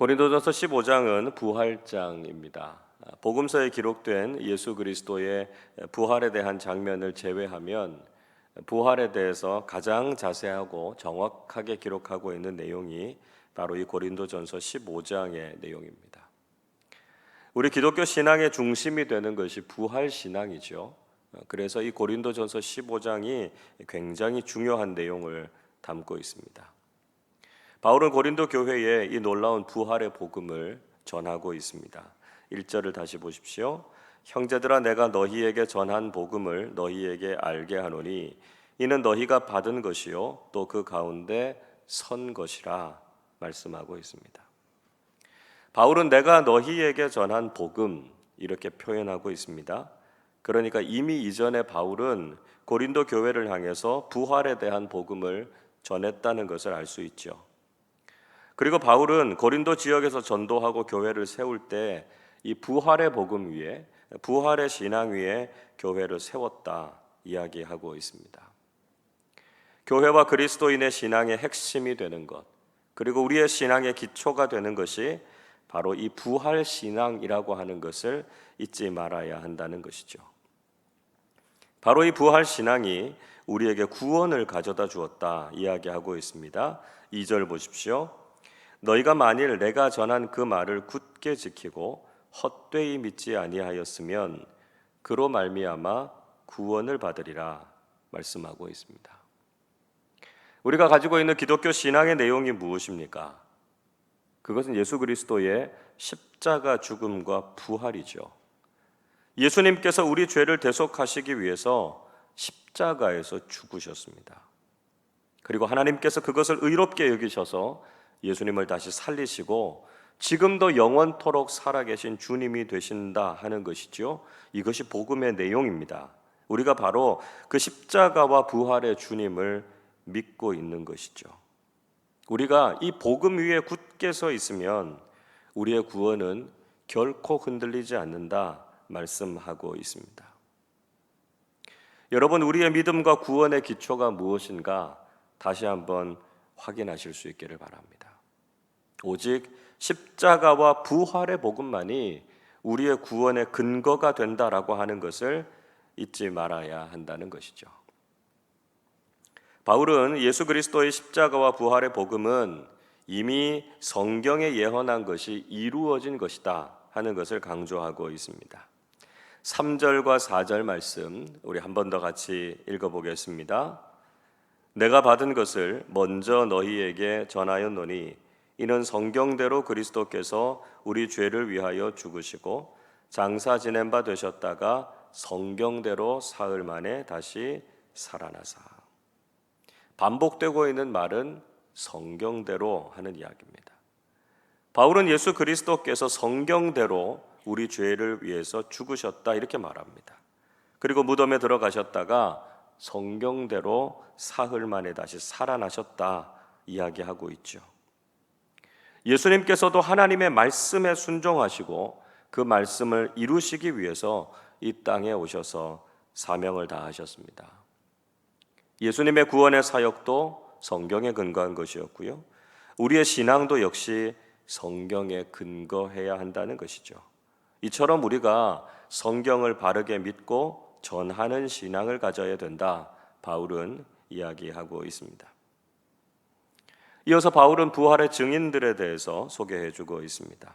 고린도전서 15장은 부활장입니다. 복음서에 기록된 예수 그리스도의 부활에 대한 장면을 제외하면 부활에 대해서 가장 자세하고 정확하게 기록하고 있는 내용이 바로 이 고린도전서 15장의 내용입니다. 우리 기독교 신앙의 중심이 되는 것이 부활 신앙이죠. 그래서 이 고린도전서 15장이 굉장히 중요한 내용을 담고 있습니다. 바울은 고린도 교회에 이 놀라운 부활의 복음을 전하고 있습니다. 1절을 다시 보십시오. 형제들아, 내가 너희에게 전한 복음을 너희에게 알게 하노니 이는 너희가 받은 것이요 또 그 가운데 선 것이라 말씀하고 있습니다. 바울은 내가 너희에게 전한 복음 이렇게 표현하고 있습니다. 그러니까 이미 이전에 바울은 고린도 교회를 향해서 부활에 대한 복음을 전했다는 것을 알 수 있죠. 그리고 바울은 고린도 지역에서 전도하고 교회를 세울 때 이 부활의 복음 위에, 부활의 신앙 위에 교회를 세웠다 이야기하고 있습니다. 교회와 그리스도인의 신앙의 핵심이 되는 것, 그리고 우리의 신앙의 기초가 되는 것이 바로 이 부활 신앙이라고 하는 것을 잊지 말아야 한다는 것이죠. 바로 이 부활 신앙이 우리에게 구원을 가져다 주었다 이야기하고 있습니다. 2절 보십시오. 너희가 만일 내가 전한 그 말을 굳게 지키고 헛되이 믿지 아니하였으면 그로 말미암아 구원을 받으리라 말씀하고 있습니다. 우리가 가지고 있는 기독교 신앙의 내용이 무엇입니까? 그것은 예수 그리스도의 십자가 죽음과 부활이죠. 예수님께서 우리 죄를 대속하시기 위해서 십자가에서 죽으셨습니다. 그리고 하나님께서 그것을 의롭게 여기셔서 예수님을 다시 살리시고 지금도 영원토록 살아계신 주님이 되신다 하는 것이죠. 이것이 복음의 내용입니다. 우리가 바로 그 십자가와 부활의 주님을 믿고 있는 것이죠. 우리가 이 복음 위에 굳게 서 있으면 우리의 구원은 결코 흔들리지 않는다 말씀하고 있습니다. 여러분, 우리의 믿음과 구원의 기초가 무엇인가 다시 한번 확인하실 수 있기를 바랍니다. 오직 십자가와 부활의 복음만이 우리의 구원의 근거가 된다라고 하는 것을 잊지 말아야 한다는 것이죠. 바울은 예수 그리스도의 십자가와 부활의 복음은 이미 성경에 예언한 것이 이루어진 것이다 하는 것을 강조하고 있습니다. 3절과 4절 말씀 우리 한 번 더 같이 읽어보겠습니다. 내가 받은 것을 먼저 너희에게 전하였노니 이는 성경대로 그리스도께서 우리 죄를 위하여 죽으시고 장사 지낸 바 되셨다가 성경대로 사흘 만에 다시 살아나사. 반복되고 있는 말은 성경대로 하는 이야기입니다. 바울은 예수 그리스도께서 성경대로 우리 죄를 위해서 죽으셨다 이렇게 말합니다. 그리고 무덤에 들어가셨다가 성경대로 사흘 만에 다시 살아나셨다 이야기하고 있죠. 예수님께서도 하나님의 말씀에 순종하시고 그 말씀을 이루시기 위해서 이 땅에 오셔서 사명을 다하셨습니다. 예수님의 구원의 사역도 성경에 근거한 것이었고요. 우리의 신앙도 역시 성경에 근거해야 한다는 것이죠. 이처럼 우리가 성경을 바르게 믿고 전하는 신앙을 가져야 된다. 바울은 이야기하고 있습니다. 이어서 바울은 부활의 증인들에 대해서 소개해주고 있습니다.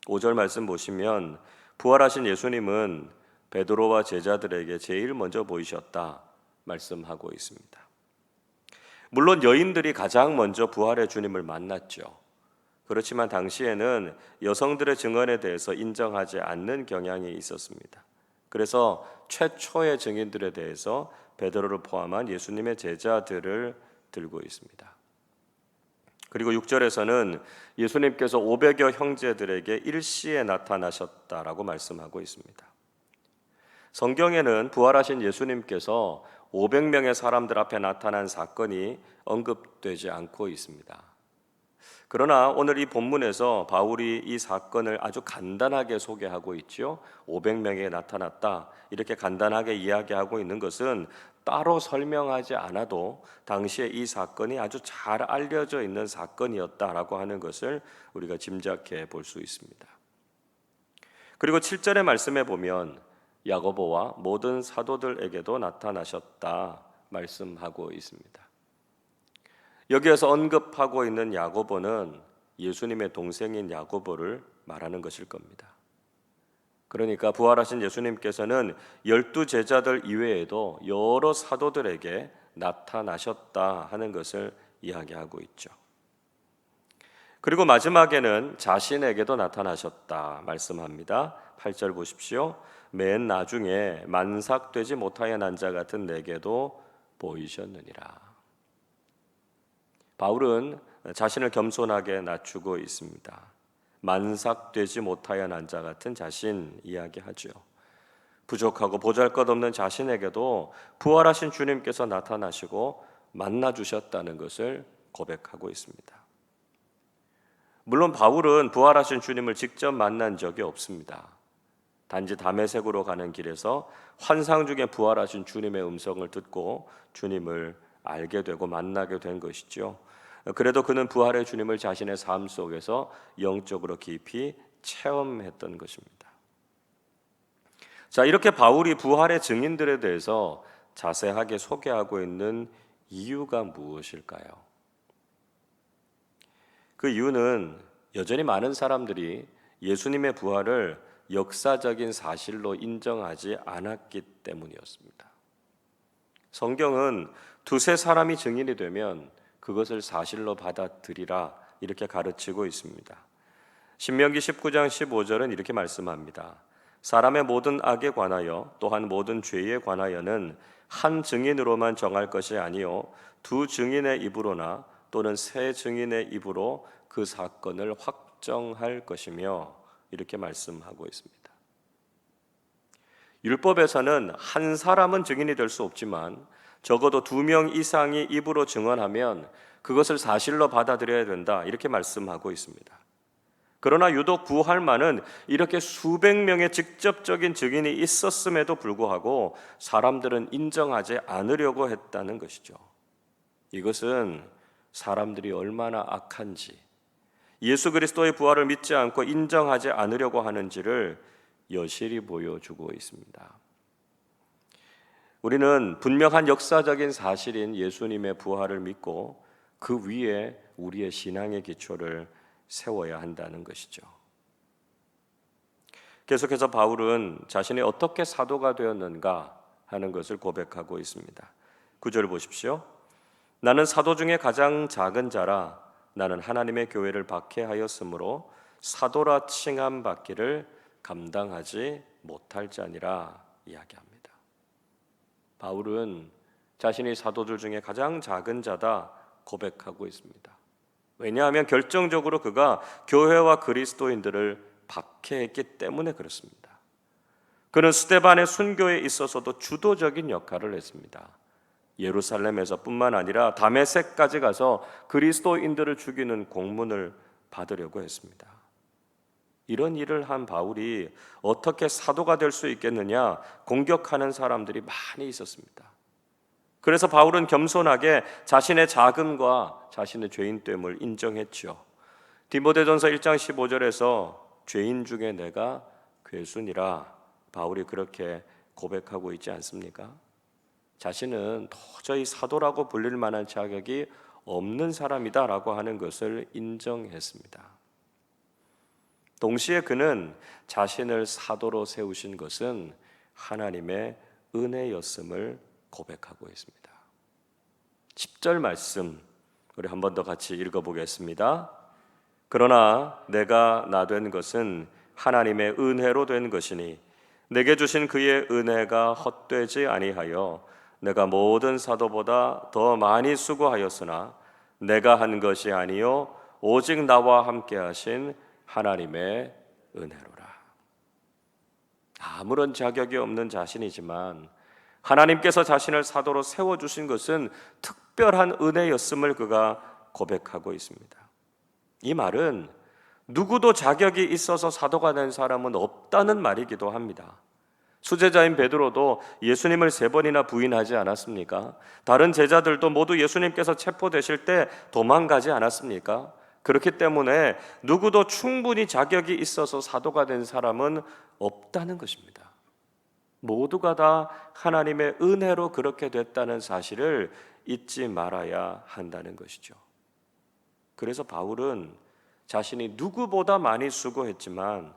5절 말씀 보시면 부활하신 예수님은 베드로와 제자들에게 제일 먼저 보이셨다 말씀하고 있습니다. 물론 여인들이 가장 먼저 부활의 주님을 만났죠. 그렇지만 당시에는 여성들의 증언에 대해서 인정하지 않는 경향이 있었습니다. 그래서 최초의 증인들에 대해서 베드로를 포함한 예수님의 제자들을 들고 있습니다. 그리고 6절에서는 예수님께서 500여 형제들에게 일시에 나타나셨다라고 말씀하고 있습니다. 성경에는 부활하신 예수님께서 500명의 사람들 앞에 나타난 사건이 언급되지 않고 있습니다. 그러나 오늘 이 본문에서 바울이 이 사건을 아주 간단하게 소개하고 있죠. 500명에 나타났다 이렇게 간단하게 이야기하고 있는 것은 따로 설명하지 않아도 당시에 이 사건이 아주 잘 알려져 있는 사건이었다라고 하는 것을 우리가 짐작해 볼 수 있습니다. 그리고 7절의 말씀에 보면 야고보와 모든 사도들에게도 나타나셨다 말씀하고 있습니다. 여기에서 언급하고 있는 야고보는 예수님의 동생인 야고보를 말하는 것일 겁니다. 그러니까 부활하신 예수님께서는 12제자들 이외에도 여러 사도들에게 나타나셨다 하는 것을 이야기하고 있죠. 그리고 마지막에는 자신에게도 나타나셨다 말씀합니다. 8절 보십시오. 맨 나중에 만삭되지 못하여 난 자 같은 내게도 보이셨느니라. 바울은 자신을 겸손하게 낮추고 있습니다. 만삭되지 못하여 난 자 같은 자신 이야기하죠. 부족하고 보잘것없는 자신에게도 부활하신 주님께서 나타나시고 만나주셨다는 것을 고백하고 있습니다. 물론 바울은 부활하신 주님을 직접 만난 적이 없습니다. 단지 다메섹으로 가는 길에서 환상 중에 부활하신 주님의 음성을 듣고 주님을 알게 되고 만나게 된 것이죠. 그래도 그는 부활의 주님을 자신의 삶 속에서 영적으로 깊이 체험했던 것입니다. 자, 이렇게 바울이 부활의 증인들에 대해서 자세하게 소개하고 있는 이유가 무엇일까요? 그 이유는 여전히 많은 사람들이 예수님의 부활을 역사적인 사실로 인정하지 않았기 때문이었습니다. 성경은 두세 사람이 증인이 되면 그것을 사실로 받아들이라 이렇게 가르치고 있습니다. 신명기 19장 15절은 이렇게 말씀합니다. 사람의 모든 악에 관하여 또한 모든 죄에 관하여는 한 증인으로만 정할 것이 아니요 두 증인의 입으로나 또는 세 증인의 입으로 그 사건을 확정할 것이며 이렇게 말씀하고 있습니다. 율법에서는 한 사람은 증인이 될 수 없지만 적어도 2명 이상이 입으로 증언하면 그것을 사실로 받아들여야 된다 이렇게 말씀하고 있습니다. 그러나 유독 부활만은 이렇게 수백 명의 직접적인 증인이 있었음에도 불구하고 사람들은 인정하지 않으려고 했다는 것이죠. 이것은 사람들이 얼마나 악한지, 예수 그리스도의 부활을 믿지 않고 인정하지 않으려고 하는지를 여실히 보여주고 있습니다. 우리는 분명한 역사적인 사실인 예수님의 부활을 믿고 그 위에 우리의 신앙의 기초를 세워야 한다는 것이죠. 계속해서 바울은 자신이 어떻게 사도가 되었는가 하는 것을 고백하고 있습니다. 9절 보십시오. 나는 사도 중에 가장 작은 자라 나는 하나님의 교회를 박해하였으므로 사도라 칭함 받기를 감당하지 못할 자니라 이야기합니다. 바울은 자신이 사도들 중에 가장 작은 자다 고백하고 있습니다. 왜냐하면 결정적으로 그가 교회와 그리스도인들을 박해했기 때문에 그렇습니다. 그는 스데반의 순교에 있어서도 주도적인 역할을 했습니다. 예루살렘에서 뿐만 아니라 다메섹까지 가서 그리스도인들을 죽이는 공문을 받으려고 했습니다. 이런 일을 한 바울이 어떻게 사도가 될 수 있겠느냐 공격하는 사람들이 많이 있었습니다. 그래서 바울은 겸손하게 자신의 자금과 자신의 죄인됨을 인정했죠. 디모데전서 1장 15절에서 죄인 중에 내가 괴순이라 바울이 그렇게 고백하고 있지 않습니까? 자신은 도저히 사도라고 불릴 만한 자격이 없는 사람이다라고 하는 것을 인정했습니다. 동시에 그는 자신을 사도로 세우신 것은 하나님의 은혜였음을 고백하고 있습니다. 10절 말씀 우리 한 번 더 같이 읽어보겠습니다. 그러나 내가 나 된 것은 하나님의 은혜로 된 것이니 내게 주신 그의 은혜가 헛되지 아니하여 내가 모든 사도보다 더 많이 수고하였으나 내가 한 것이 아니요 오직 나와 함께 하신 하나님의 은혜로라. 아무런 자격이 없는 자신이지만 하나님께서 자신을 사도로 세워주신 것은 특별한 은혜였음을 그가 고백하고 있습니다. 이 말은 누구도 자격이 있어서 사도가 된 사람은 없다는 말이기도 합니다. 수제자인 베드로도 예수님을 3번이나 부인하지 않았습니까? 다른 제자들도 모두 예수님께서 체포되실 때 도망가지 않았습니까? 그렇기 때문에 누구도 충분히 자격이 있어서 사도가 된 사람은 없다는 것입니다. 모두가 다 하나님의 은혜로 그렇게 됐다는 사실을 잊지 말아야 한다는 것이죠. 그래서 바울은 자신이 누구보다 많이 수고했지만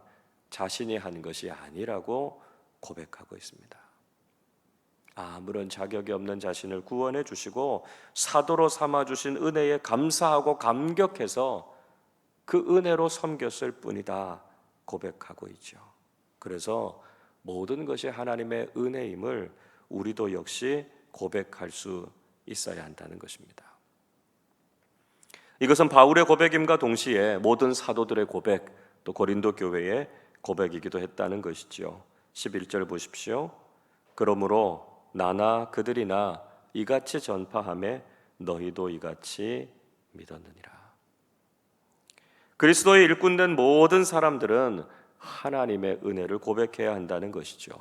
자신이 한 것이 아니라고 고백하고 있습니다. 아무런 자격이 없는 자신을 구원해 주시고 사도로 삼아 주신 은혜에 감사하고 감격해서 그 은혜로 섬겼을 뿐이다 고백하고 있죠. 그래서 모든 것이 하나님의 은혜임을 우리도 역시 고백할 수 있어야 한다는 것입니다. 이것은 바울의 고백임과 동시에 모든 사도들의 고백, 또 고린도 교회의 고백이기도 했다는 것이지요. 11절 보십시오. 그러므로 나나 그들이나 이같이 전파하매 너희도 이같이 믿었느니라. 그리스도의 일꾼된 모든 사람들은 하나님의 은혜를 고백해야 한다는 것이죠.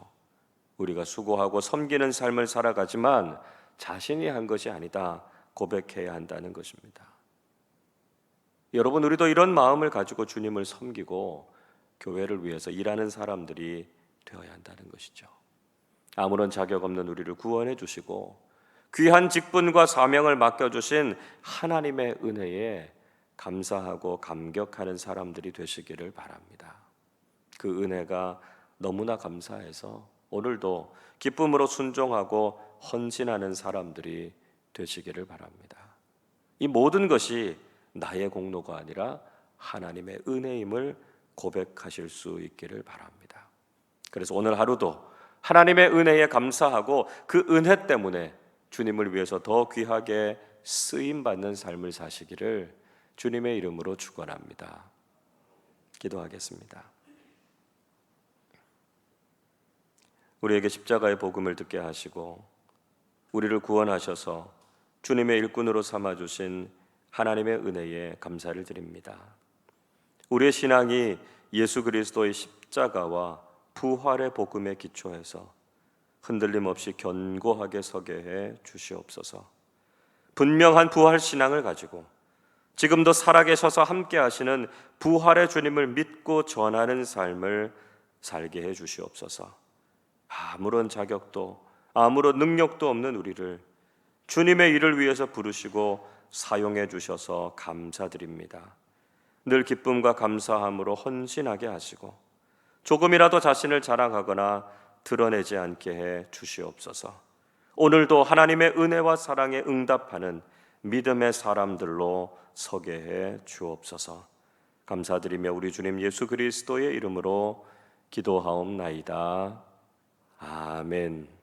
우리가 수고하고 섬기는 삶을 살아가지만 자신이 한 것이 아니다 고백해야 한다는 것입니다. 여러분, 우리도 이런 마음을 가지고 주님을 섬기고 교회를 위해서 일하는 사람들이 되어야 한다는 것이죠. 아무런 자격 없는 우리를 구원해 주시고 귀한 직분과 사명을 맡겨주신 하나님의 은혜에 감사하고 감격하는 사람들이 되시기를 바랍니다. 그 은혜가 너무나 감사해서 오늘도 기쁨으로 순종하고 헌신하는 사람들이 되시기를 바랍니다. 이 모든 것이 나의 공로가 아니라 하나님의 은혜임을 고백하실 수 있기를 바랍니다. 그래서 오늘 하루도 하나님의 은혜에 감사하고 그 은혜 때문에 주님을 위해서 더 귀하게 쓰임받는 삶을 사시기를 주님의 이름으로 축원합니다. 기도하겠습니다. 우리에게 십자가의 복음을 듣게 하시고 우리를 구원하셔서 주님의 일꾼으로 삼아주신 하나님의 은혜에 감사를 드립니다. 우리의 신앙이 예수 그리스도의 십자가와 부활의 복음에 기초해서 흔들림 없이 견고하게 서게 해 주시옵소서. 분명한 부활 신앙을 가지고 지금도 살아계셔서 함께 하시는 부활의 주님을 믿고 전하는 삶을 살게 해 주시옵소서. 아무런 자격도 아무런 능력도 없는 우리를 주님의 일을 위해서 부르시고 사용해 주셔서 감사드립니다. 늘 기쁨과 감사함으로 헌신하게 하시고 조금이라도 자신을 자랑하거나 드러내지 않게 해 주시옵소서. 오늘도 하나님의 은혜와 사랑에 응답하는 믿음의 사람들로 서게 해 주옵소서. 감사드리며 우리 주님 예수 그리스도의 이름으로 기도하옵나이다. 아멘.